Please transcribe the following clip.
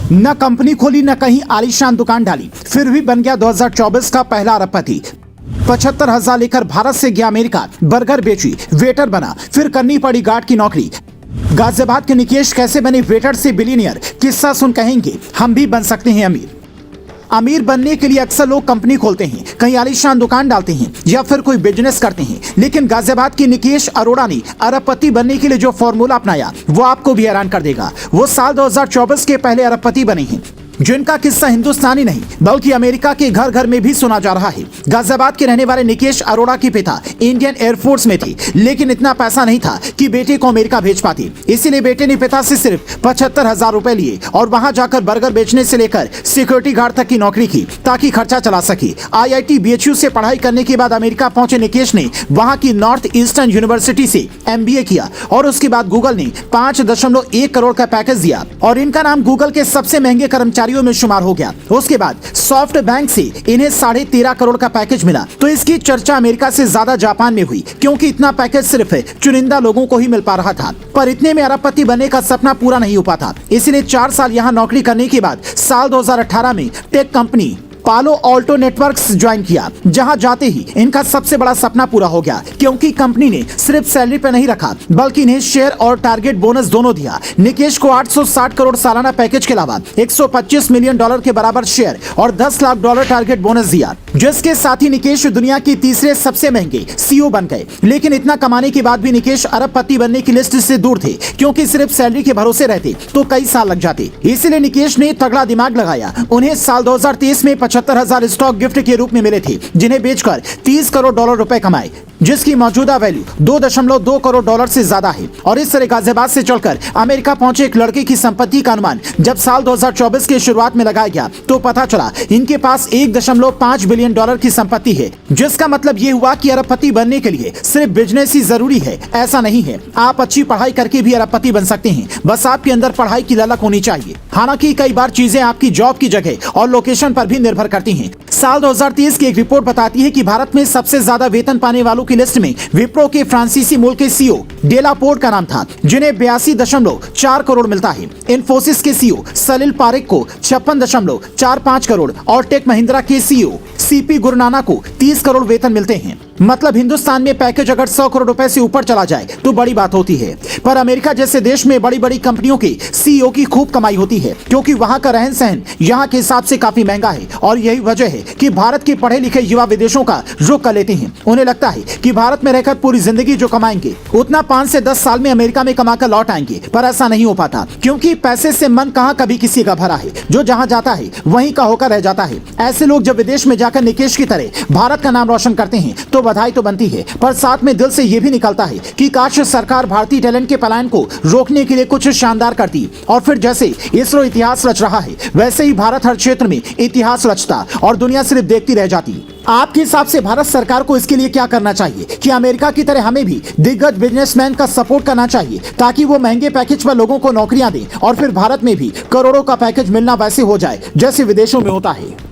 न कंपनी खोली न कहीं आलीशान दुकान डाली, फिर भी बन गया 2024 का पहला अरबपति। 75,000 लेकर भारत से गया अमेरिका, बर्गर बेची, वेटर बना, फिर करनी पड़ी गार्ड की नौकरी। गाजियाबाद के निकेश कैसे बने वेटर से बिलियनियर, किस्सा सुन कहेंगे हम भी बन सकते हैं अमीर। अमीर बनने के लिए अक्सर लोग कंपनी खोलते हैं, कहीं आलीशान दुकान डालते हैं या फिर कोई बिजनेस करते हैं, लेकिन गाजियाबाद के निकेश अरोड़ा ने अरबपति बनने के लिए जो फॉर्मूला अपनाया वो आपको भी हैरान कर देगा। वो साल 2024 के पहले अरबपति बने हैं, जिनका किस्सा हिंदुस्तानी नहीं बल्कि अमेरिका के घर घर में भी सुना जा रहा है। गाजियाबाद के रहने वाले निकेश अरोड़ा के पिता इंडियन एयरफोर्स में थे, लेकिन इतना पैसा नहीं था कि बेटे को अमेरिका भेज पाते। इसीलिए बेटे ने पिता से सिर्फ 75,000 रुपए लिए और वहां जाकर बर्गर बेचने से लेकर सिक्योरिटी गार्ड तक की नौकरी की ताकि खर्चा चला सके। IIT BHU से पढ़ाई करने के बाद अमेरिका पहुंचे निकेश ने वहां की नॉर्थ ईस्टर्न यूनिवर्सिटी से MBA किया और उसके बाद गूगल ने 5.1 करोड़ का पैकेज दिया और इनका नाम गूगल के सबसे महंगे कर्मचारी में शुमार हो गया। उसके बाद सॉफ्ट बैंक से इन्हें 13.5 करोड़ का पैकेज मिला। तो इसकी चर्चा अमेरिका से ज्यादा जापान में हुई, क्योंकि इतना पैकेज सिर्फ चुनिंदा लोगों को ही मिल पा रहा था। पर इतने में अरबपति बनने का सपना पूरा नहीं हो पाता। इसीलिए 4 साल यहाँ नौकरी करने के बाद साल 2018 में टेक कंपनी पालो ऑल्टो नेटवर्क्स ज्वाइन किया, जहां जाते ही इनका सबसे बड़ा सपना पूरा हो गया, क्योंकि कंपनी ने सिर्फ सैलरी पे नहीं रखा बल्कि इन्हें शेयर और टारगेट बोनस दोनों दिया। निकेश को 860 करोड़ सालाना पैकेज के अलावा 125 मिलियन डॉलर के बराबर शेयर और 10 लाख डॉलर टारगेट बोनस दिया, जिसके साथ ही निकेश दुनिया के तीसरे सबसे महंगे CEO बन गए। लेकिन इतना कमाने के बाद भी निकेश अरबपति बनने की लिस्ट से दूर थे, क्योंकि सिर्फ सैलरी के भरोसे रहते तो कई साल लग जाते। इसीलिए निकेश ने तगड़ा दिमाग लगाया। उन्हें साल 2023 में 75,000 स्टॉक गिफ्ट के रूप में मिले थे, जिन्हें बेचकर 30 करोड़ डॉलर रुपए कमाए, जिसकी मौजूदा वैल्यू 2.2 करोड़ डॉलर से ज्यादा है। और इस तरह गाजियाबाद से चलकर अमेरिका पहुंचे एक लड़के की संपत्ति का अनुमान जब साल 2024 के शुरुआत में लगाया गया तो पता चला इनके पास 1.5 बिलियन डॉलर की संपत्ति है, जिसका मतलब ये हुआ कि अरबपति बनने के लिए सिर्फ बिजनेस ही जरूरी है, ऐसा नहीं है। आप अच्छी पढ़ाई करके भी अरबपति बन सकते हैं, बस आपके अंदर पढ़ाई की ललक होनी चाहिए। हालांकि कई बार चीजें आपकी जॉब की जगह और लोकेशन पर भी निर्भर करती हैं। साल 2023 की एक रिपोर्ट बताती है कि भारत में सबसे ज्यादा वेतन पाने वालों की लिस्ट में विप्रो के फ्रांसीसी मूल के CEO डेलापोर्ट का नाम था, जिन्हें 82.4 करोड़ मिलता है। इन्फोसिस के CEO सलिल पारेख को 56.45 करोड़ और टेक महिंद्रा के CEO CP गुरनाना को 30 करोड़ वेतन मिलते हैं। मतलब हिंदुस्तान में पैकेज अगर 100 करोड़ रुपए से ऊपर चला जाए तो बड़ी बात होती है, पर अमेरिका जैसे देश में बड़ी बड़ी कंपनियों के CEO की खूब कमाई होती है, क्योंकि वहां का रहन सहन यहाँ के हिसाब से काफी महंगा है। और यही वजह है कि भारत के पढ़े लिखे युवा विदेशों का रुख कर लेते हैं। उन्हें लगता है कि भारत में रहकर पूरी जिंदगी जो कमाएंगे उतना 5 से 10 साल में अमेरिका में कमाकर लौट आएंगे, पर ऐसा नहीं हो पाता, क्योंकि पैसे से मन कहाँ कभी किसी का भरा है। जो जहाँ जाता है वहीं का होकर रह जाता है। ऐसे लोग जब विदेश में जाकर निकेश की तरह भारत का नाम रोशन करते हैं तो बधाई तो बनती है, पर साथ में दिल से यह भी निकलता है कि काश सरकार भारतीय टैलेंट के पलायन को रोकने के लिए कुछ शानदार करती। और फिर जैसे इसरो इतिहास रच रहा है, वैसे ही भारत हर क्षेत्र में इतिहास रचता और दुनिया सिर्फ देखती रह जाती। आपके हिसाब से भारत सरकार को इसके लिए क्या करना चाहिए कि अमेरिका की तरह हमें भी दिग्गज बिजनेसमैन का सपोर्ट करना चाहिए, ताकि वो महंगे पैकेज पर लोगों को नौकरियां दें और फिर भारत में भी करोड़ों का पैकेज मिलना वैसे हो जाए जैसे विदेशों में होता है।